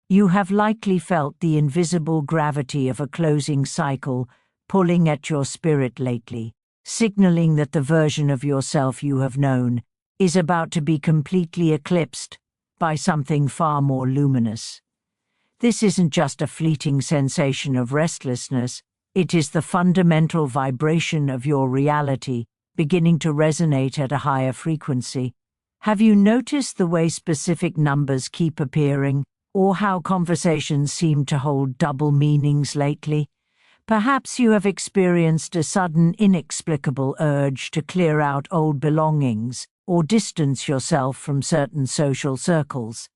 You have likely felt the invisible gravity of a closing cycle pulling at your spirit lately, signaling that the version of yourself you have known is about to be completely eclipsed by something far more luminous. This isn't just a fleeting sensation of restlessness, it is the fundamental vibration of your reality beginning to resonate at a higher frequency. Have you noticed the way specific numbers keep appearing, or how conversations seem to hold double meanings lately? Perhaps you have experienced a sudden, inexplicable urge to clear out old belongings or distance yourself from certain social circles.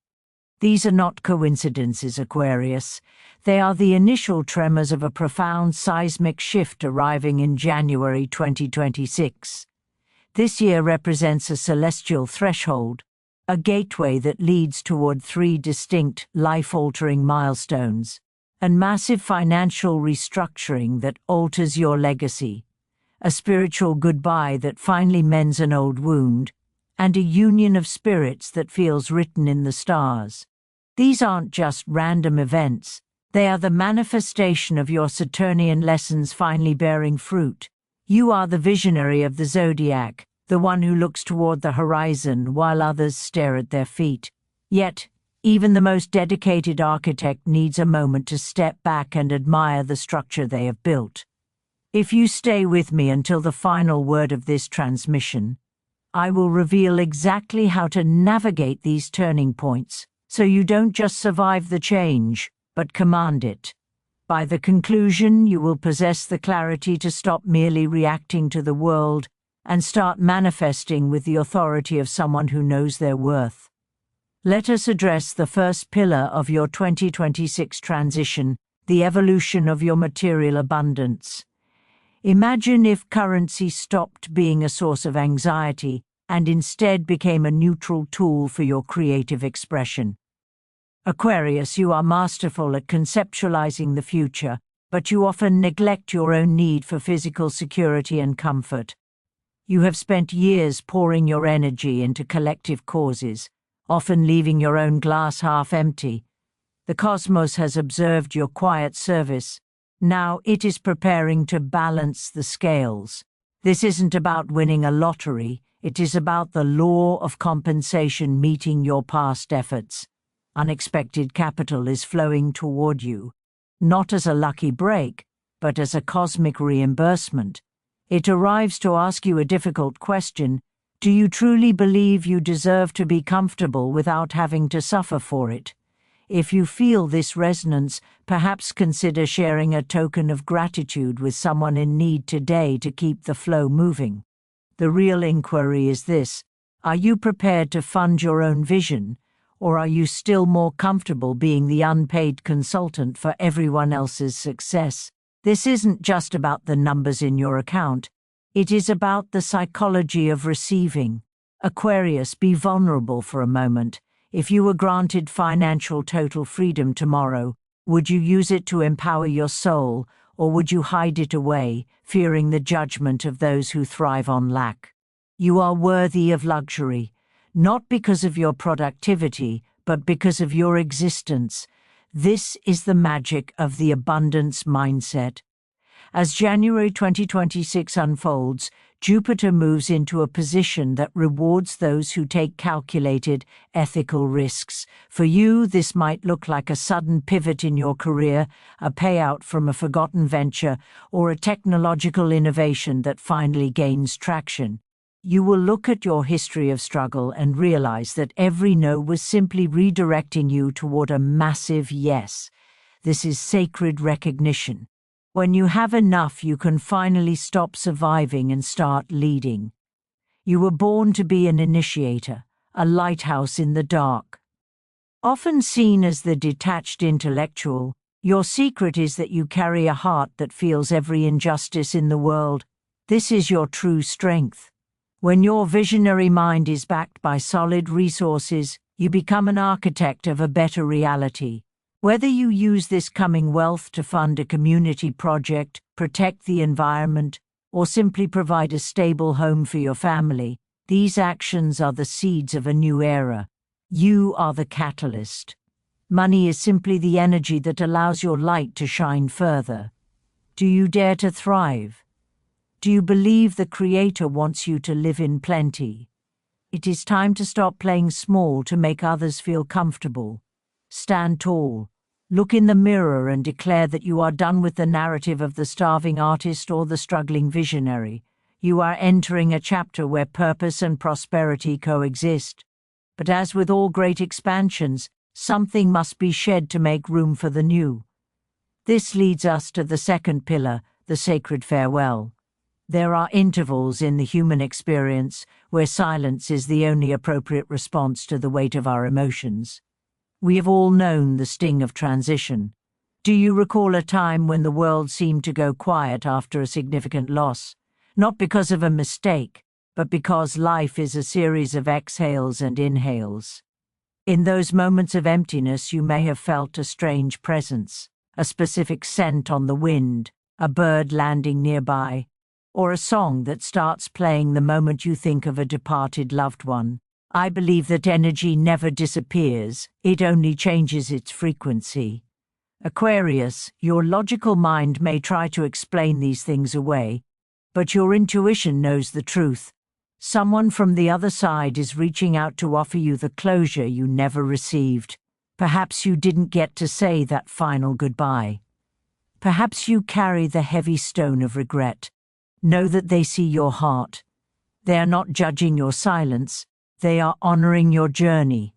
These are not coincidences, Aquarius. They are the initial tremors of a profound seismic shift arriving in January 2026. This year represents a celestial threshold, a gateway that leads toward three distinct, life-altering milestones: and massive financial restructuring that alters your legacy, a spiritual goodbye that finally mends an old wound, and a union of spirits that feels written in the stars. These aren't just random events, they are the manifestation of your Saturnian lessons finally bearing fruit. You are the visionary of the zodiac, the one who looks toward the horizon while others stare at their feet. Yet, even the most dedicated architect needs a moment to step back and admire the structure they have built. If you stay with me until the final word of this transmission, I will reveal exactly how to navigate these turning points, so you don't just survive the change, but command it. By the conclusion, you will possess the clarity to stop merely reacting to the world and start manifesting with the authority of someone who knows their worth. Let us address the first pillar of your 2026 transition, the evolution of your material abundance. Imagine if currency stopped being a source of anxiety and instead became a neutral tool for your creative expression. Aquarius, you are masterful at conceptualizing the future, but you often neglect your own need for physical security and comfort. You have spent years pouring your energy into collective causes, often leaving your own glass half empty. The cosmos has observed your quiet service. Now it is preparing to balance the scales. This isn't about winning a lottery, it is about the law of compensation meeting your past efforts. Unexpected capital is flowing toward you, not as a lucky break, but as a cosmic reimbursement. It arrives to ask you a difficult question: do you truly believe you deserve to be comfortable without having to suffer for it? If you feel this resonance, perhaps consider sharing a token of gratitude with someone in need today to keep the flow moving. The real inquiry is this: are you prepared to fund your own vision, or are you still more comfortable being the unpaid consultant for everyone else's success? This isn't just about the numbers in your account. It is about the psychology of receiving. Aquarius, be vulnerable for a moment. If you were granted financial total freedom tomorrow, would you use it to empower your soul, or would you hide it away, fearing the judgment of those who thrive on lack? You are worthy of luxury, not because of your productivity, but because of your existence. This is the magic of the abundance mindset. As January 2026 unfolds, Jupiter moves into a position that rewards those who take calculated, ethical risks. For you, this might look like a sudden pivot in your career, a payout from a forgotten venture, or a technological innovation that finally gains traction. You will look at your history of struggle and realize that every no was simply redirecting you toward a massive yes. This is sacred recognition. When you have enough, you can finally stop surviving and start leading. You were born to be an initiator, a lighthouse in the dark. Often seen as the detached intellectual, your secret is that you carry a heart that feels every injustice in the world. This is your true strength. When your visionary mind is backed by solid resources, you become an architect of a better reality. Whether you use this coming wealth to fund a community project, protect the environment, or simply provide a stable home for your family, these actions are the seeds of a new era. You are the catalyst. Money is simply the energy that allows your light to shine further. Do you dare to thrive? Do you believe the Creator wants you to live in plenty? It is time to stop playing small to make others feel comfortable. Stand tall. Look in the mirror and declare that you are done with the narrative of the starving artist or the struggling visionary. You are entering a chapter where purpose and prosperity coexist. But as with all great expansions, something must be shed to make room for the new. This leads us to the second pillar, the sacred farewell. There are intervals in the human experience where silence is the only appropriate response to the weight of our emotions. We have all known the sting of transition. Do you recall a time when the world seemed to go quiet after a significant loss? Not because of a mistake, but because life is a series of exhales and inhales. In those moments of emptiness, you may have felt a strange presence, a specific scent on the wind, a bird landing nearby, or a song that starts playing the moment you think of a departed loved one. I believe that energy never disappears, it only changes its frequency. Aquarius, your logical mind may try to explain these things away, but your intuition knows the truth. Someone from the other side is reaching out to offer you the closure you never received. Perhaps you didn't get to say that final goodbye. Perhaps you carry the heavy stone of regret. Know that they see your heart. They are not judging your silence, they are honoring your journey.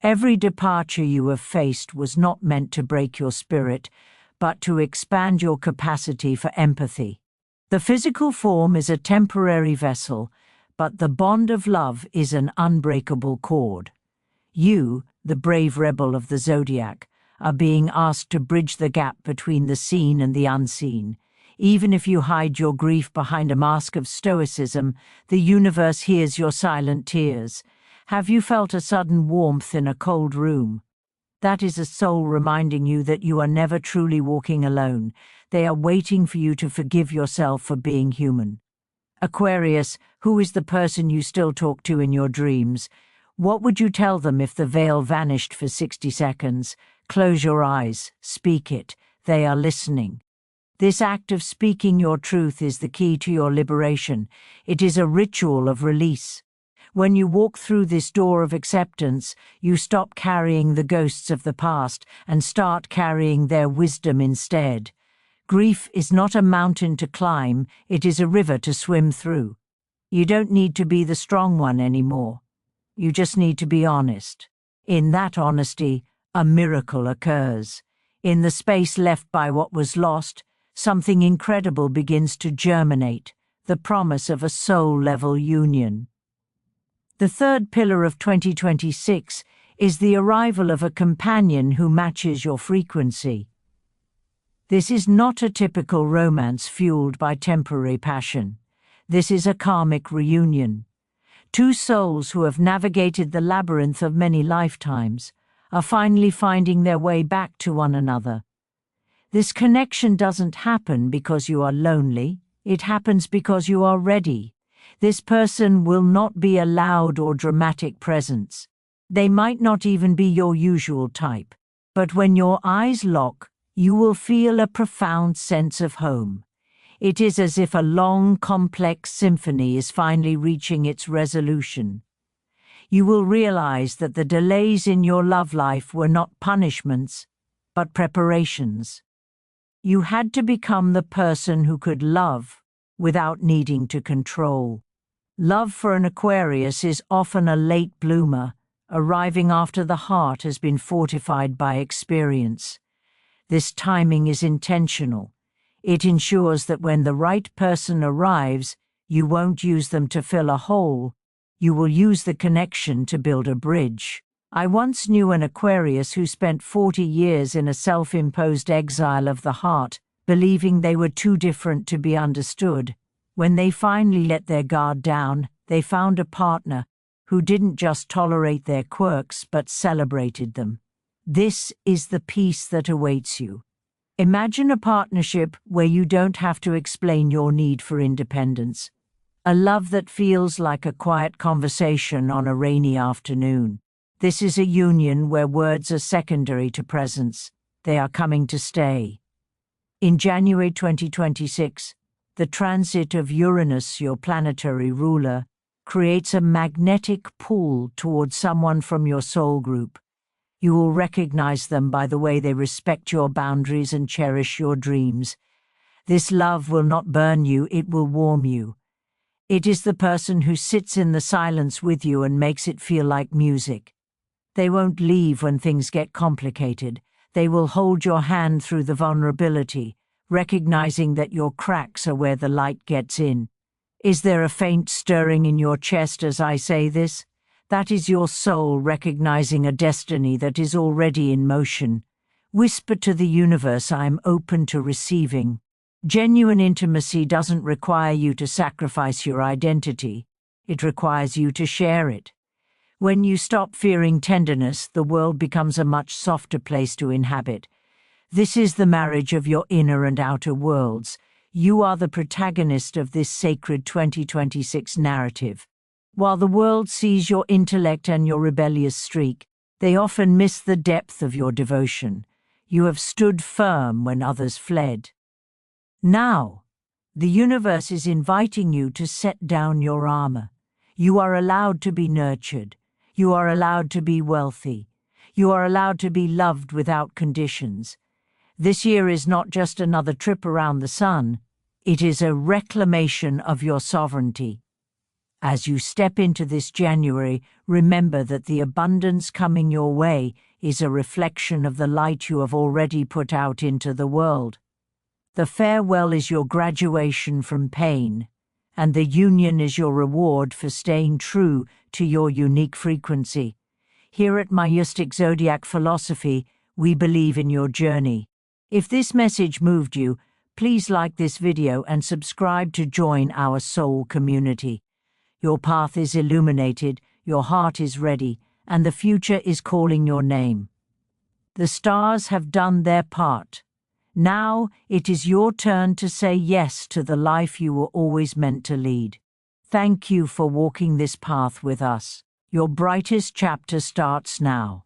Every departure you have faced was not meant to break your spirit, but to expand your capacity for empathy. The physical form is a temporary vessel, but the bond of love is an unbreakable cord. You, the brave rebel of the zodiac, are being asked to bridge the gap between the seen and the unseen. Even if you hide your grief behind a mask of stoicism, the universe hears your silent tears. Have you felt a sudden warmth in a cold room? That is a soul reminding you that you are never truly walking alone. They are waiting for you to forgive yourself for being human. Aquarius, who is the person you still talk to in your dreams? What would you tell them if the veil vanished for 60 seconds? Close your eyes, speak it. They are listening. This act of speaking your truth is the key to your liberation. It is a ritual of release. When you walk through this door of acceptance, you stop carrying the ghosts of the past and start carrying their wisdom instead. Grief is not a mountain to climb, it is a river to swim through. You don't need to be the strong one anymore. You just need to be honest. In that honesty, a miracle occurs. In the space left by what was lost, something incredible begins to germinate, the promise of a soul-level union. The third pillar of 2026 is the arrival of a companion who matches your frequency. This is not a typical romance fueled by temporary passion. This is a karmic reunion. Two souls who have navigated the labyrinth of many lifetimes are finally finding their way back to one another. This connection doesn't happen because you are lonely, it happens because you are ready. This person will not be a loud or dramatic presence. They might not even be your usual type, but when your eyes lock, you will feel a profound sense of home. It is as if a long, complex symphony is finally reaching its resolution. You will realize that the delays in your love life were not punishments, but preparations. You had to become the person who could love without needing to control. Love for an Aquarius is often a late bloomer, arriving after the heart has been fortified by experience. This timing is intentional. It ensures that when the right person arrives, you won't use them to fill a hole. You will use the connection to build a bridge. I once knew an Aquarius who spent 40 years in a self-imposed exile of the heart, believing they were too different to be understood. When they finally let their guard down, they found a partner who didn't just tolerate their quirks but celebrated them. This is the peace that awaits you. Imagine a partnership where you don't have to explain your need for independence. A love that feels like a quiet conversation on a rainy afternoon. This is a union where words are secondary to presence. They are coming to stay. In January 2026, the transit of Uranus, your planetary ruler, creates a magnetic pull towards someone from your soul group. You will recognize them by the way they respect your boundaries and cherish your dreams. This love will not burn you, it will warm you. It is the person who sits in the silence with you and makes it feel like music. They won't leave when things get complicated. They will hold your hand through the vulnerability, recognizing that your cracks are where the light gets in. Is there a faint stirring in your chest as I say this? That is your soul recognizing a destiny that is already in motion. Whisper to the universe, I am open to receiving. Genuine intimacy doesn't require you to sacrifice your identity. It requires you to share it. When you stop fearing tenderness, the world becomes a much softer place to inhabit. This is the marriage of your inner and outer worlds. You are the protagonist of this sacred 2026 narrative. While the world sees your intellect and your rebellious streak, they often miss the depth of your devotion. You have stood firm when others fled. Now, the universe is inviting you to set down your armor. You are allowed to be nurtured. You are allowed to be wealthy. You are allowed to be loved without conditions. This year is not just another trip around the sun. It is a reclamation of your sovereignty. As you step into this January, remember that the abundance coming your way is a reflection of the light you have already put out into the world. The farewell is your graduation from pain, and the union is your reward for staying true to your unique frequency. Here at Myustic Zodiac Philosophy, we believe in your journey. If this message moved you, please like this video and subscribe to join our soul community. Your path is illuminated, your heart is ready, and the future is calling your name. The stars have done their part. Now it is your turn to say yes to the life you were always meant to lead. Thank you for walking this path with us. Your brightest chapter starts now.